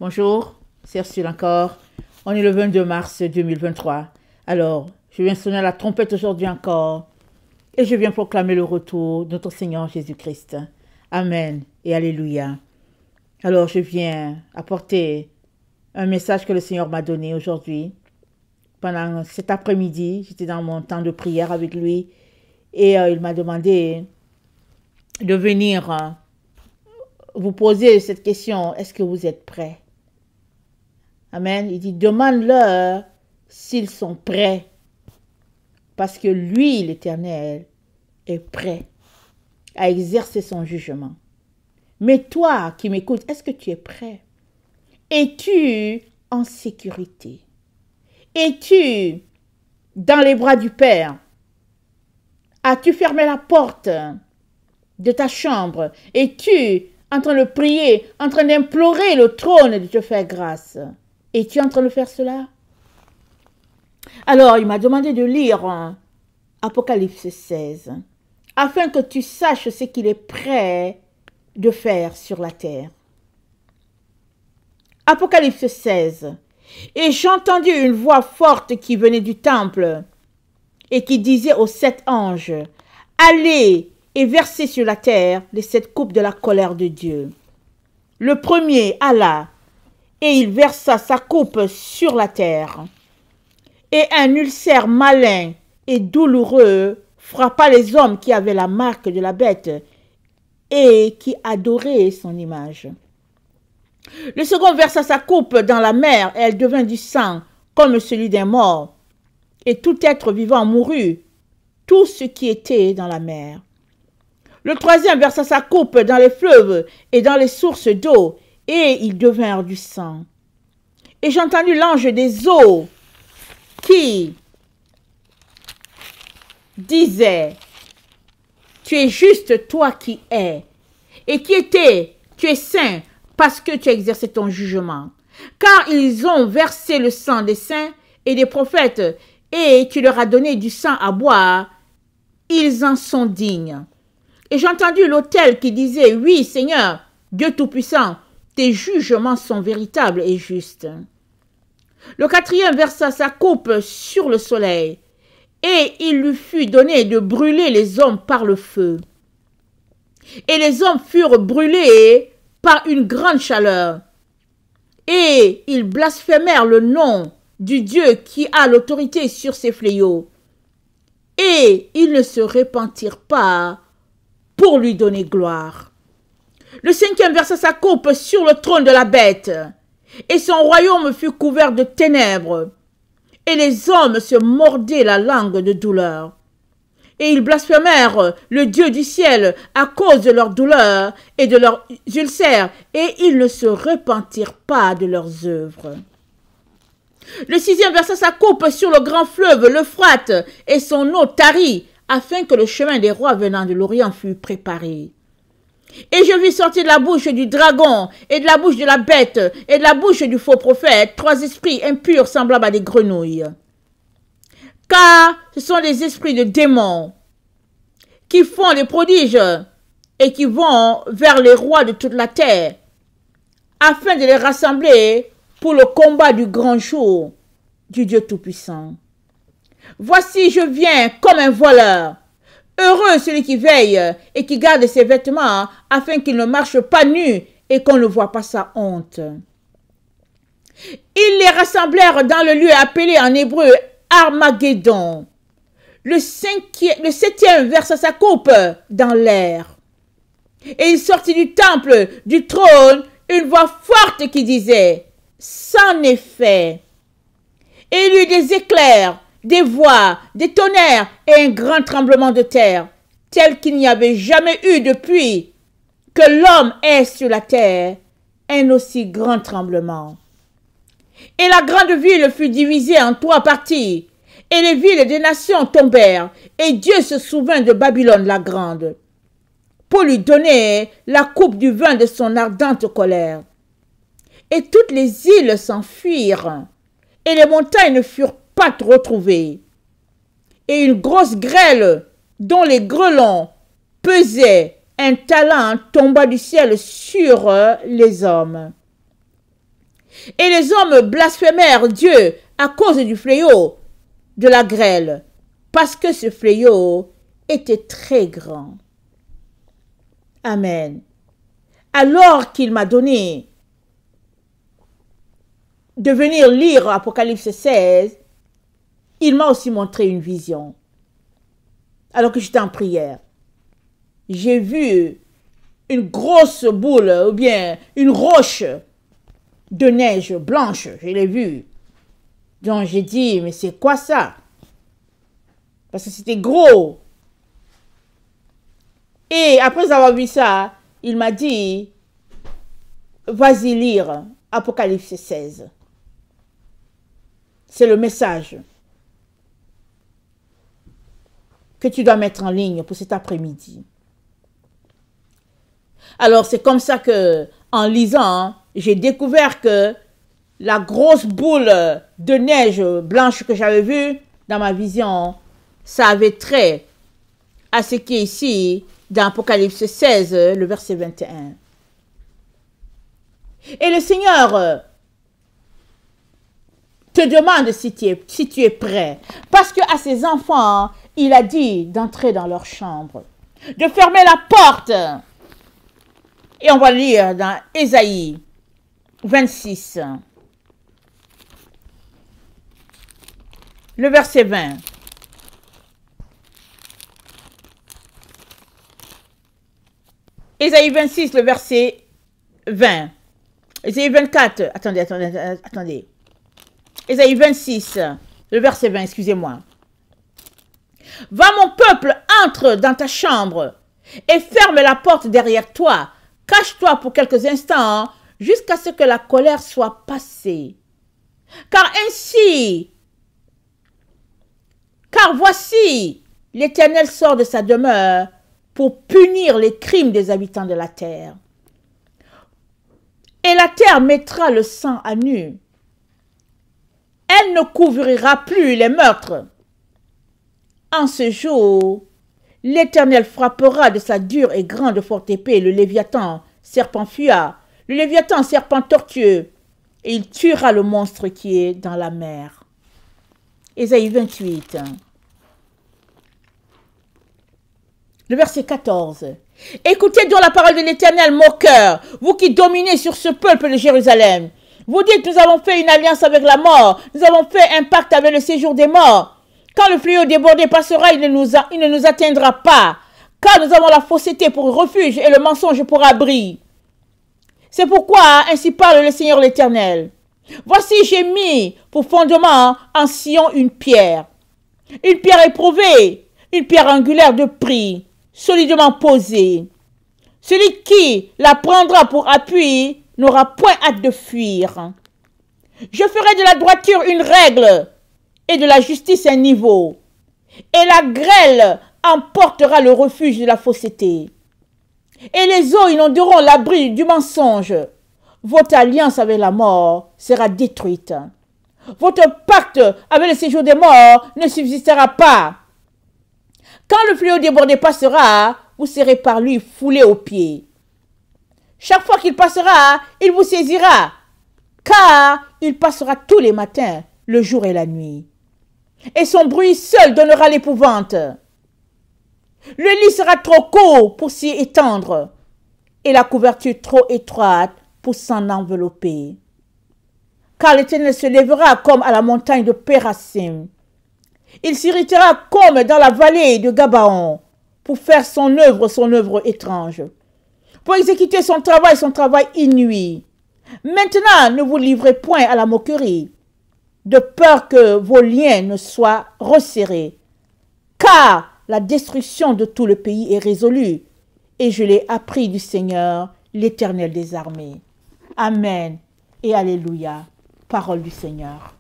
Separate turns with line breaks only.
Bonjour, c'est Ursule encore. On est le 22 mars 2023. Alors, je viens sonner la trompette aujourd'hui encore et je viens proclamer le retour de notre Seigneur Jésus-Christ. Amen et Alléluia. Alors, je viens apporter un message que le Seigneur m'a donné aujourd'hui. Pendant cet après-midi, j'étais dans mon temps de prière avec lui et il m'a demandé de venir vous poser cette question. Est-ce que vous êtes prêts? Amen. Il dit, demande-leur s'ils sont prêts. Parce que lui, l'Éternel, est prêt à exercer son jugement. Mais toi qui m'écoutes, est-ce que tu es prêt? Es-tu en sécurité? Es-tu dans les bras du Père? As-tu fermé la porte de ta chambre? Es-tu en train de prier, en train d'implorer le trône de te faire grâce? Es-tu en train de faire cela? Alors, il m'a demandé de lire Apocalypse 16, afin que tu saches ce qu'il est prêt de faire sur la terre. Apocalypse 16. Et j'entendis une voix forte qui venait du temple et qui disait aux 7 anges, allez et versez sur la terre les 7 coupes de la colère de Dieu. Le premier alla, et il versa sa coupe sur la terre. Et un ulcère malin et douloureux frappa les hommes qui avaient la marque de la bête et qui adoraient son image. Le second versa sa coupe dans la mer et elle devint du sang comme celui d'un mort. Et tout être vivant mourut, tout ce qui était dans la mer. Le troisième versa sa coupe dans les fleuves et dans les sources d'eau, et ils devinrent du sang. Et j'entendis l'ange des eaux qui disait, tu es juste toi qui es, et qui était, tu es saint, parce que tu as exercé ton jugement. Car ils ont versé le sang des saints et des prophètes, et tu leur as donné du sang à boire, ils en sont dignes. Et j'ai entendu l'autel qui disait, oui Seigneur, Dieu Tout-Puissant, tes jugements sont véritables et justes. Le quatrième versa sa coupe sur le soleil, et il lui fut donné de brûler les hommes par le feu. Et les hommes furent brûlés par une grande chaleur. Et ils blasphémèrent le nom du Dieu qui a l'autorité sur ces fléaux. Et ils ne se repentirent pas pour lui donner gloire. Le cinquième versa sa coupe sur le trône de la bête, et son royaume fut couvert de ténèbres, et les hommes se mordaient la langue de douleur. Et ils blasphémèrent le Dieu du ciel à cause de leur douleur et de leurs ulcères, et ils ne se repentirent pas de leurs œuvres. Le sixième versa sa coupe sur le grand fleuve, l'Euphrate, et son eau tarit, afin que le chemin des rois venant de l'Orient fût préparé. Et je vis sortir de la bouche du dragon, et de la bouche de la bête, et de la bouche du faux prophète, 3 esprits impurs semblables à des grenouilles. Car ce sont des esprits de démons qui font des prodiges et qui vont vers les rois de toute la terre, afin de les rassembler pour le combat du grand jour du Dieu Tout-Puissant. Voici, je viens comme un voleur. Heureux celui qui veille et qui garde ses vêtements afin qu'il ne marche pas nu et qu'on ne voit pas sa honte. Ils les rassemblèrent dans le lieu appelé en hébreu Armageddon. Le septième versa sa coupe dans l'air. Et il sortit du temple, du trône, une voix forte qui disait, c'en est fait. Et il y eut des éclairs, des voix, des tonnerres et un grand tremblement de terre, tel qu'il n'y avait jamais eu depuis que l'homme est sur la terre, un aussi grand tremblement. Et la grande ville fut divisée en 3 parties, et les villes des nations tombèrent, et Dieu se souvint de Babylone la grande, pour lui donner la coupe du vin de son ardente colère. Et toutes les îles s'enfuirent, et les montagnes ne furent pas retrouvées. Et une grosse grêle, dont les grêlons pesaient un talent, tomba du ciel sur les hommes. Et les hommes blasphémèrent Dieu à cause du fléau de la grêle, parce que ce fléau était très grand. Amen. Alors qu'il m'a donné de venir lire Apocalypse 16, il m'a aussi montré une vision. Alors que j'étais en prière, j'ai vu une grosse boule ou bien une roche de neige blanche, je l'ai vue. Donc j'ai dit, mais c'est quoi ça? Parce que c'était gros. Et après avoir vu ça, il m'a dit, vas-y lire Apocalypse 16. C'est le message que tu dois mettre en ligne pour cet après-midi. Alors c'est comme ça que, en lisant, j'ai découvert que la grosse boule de neige blanche que j'avais vue dans ma vision, ça avait trait à ce qui est ici dans Apocalypse 16, le verset 21. Et le Seigneur te demande si tu es prêt. Parce qu'à ses enfants, il a dit d'entrer dans leur chambre, de fermer la porte. Et on va lire dans Ésaïe 26, le verset 20. Ésaïe 26, le verset 20. Ésaïe 24, attendez. Ésaïe 26, le verset 20, excusez-moi. Va mon peuple, entre dans ta chambre et ferme la porte derrière toi. Cache-toi pour quelques instants jusqu'à ce que la colère soit passée. Car voici, l'Éternel sort de sa demeure pour punir les crimes des habitants de la terre. Et la terre mettra le sang à nu. Elle ne couvrira plus les meurtres. En ce jour, l'Éternel frappera de sa dure et grande forte épée le Léviathan, serpent fuyard, le Léviathan, serpent tortueux, et il tuera le monstre qui est dans la mer. Ésaïe 28. Le verset 14. Écoutez donc la parole de l'Éternel, moqueur, vous qui dominez sur ce peuple de Jérusalem. Vous dites, nous avons fait une alliance avec la mort, nous avons fait un pacte avec le séjour des morts. Quand le fléau débordé passera, il ne nous atteindra pas, car nous avons la fausseté pour refuge et le mensonge pour abri. C'est pourquoi ainsi parle le Seigneur l'Éternel. Voici, j'ai mis pour fondement en Sion une pierre éprouvée, une pierre angulaire de prix, solidement posée. Celui qui la prendra pour appui n'aura point hâte de fuir. Je ferai de la droiture une règle et de la justice un niveau. Et la grêle emportera le refuge de la fausseté. Et les eaux inonderont l'abri du mensonge. Votre alliance avec la mort sera détruite. Votre pacte avec le séjour des morts ne subsistera pas. Quand le fléau débordé passera, vous serez par lui foulés aux pieds. Chaque fois qu'il passera, il vous saisira, car il passera tous les matins, le jour et la nuit. Et son bruit seul donnera l'épouvante. Le lit sera trop court pour s'y étendre, et la couverture trop étroite pour s'en envelopper. Car l'Éternel se lèvera comme à la montagne de Pérasim. Il s'irritera comme dans la vallée de Gabaon, pour faire son œuvre étrange, pour exécuter son travail inouï. Maintenant, ne vous livrez point à la moquerie, de peur que vos liens ne soient resserrés, car la destruction de tout le pays est résolue, et je l'ai appris du Seigneur, l'Éternel des armées. Amen et Alléluia. Parole du Seigneur.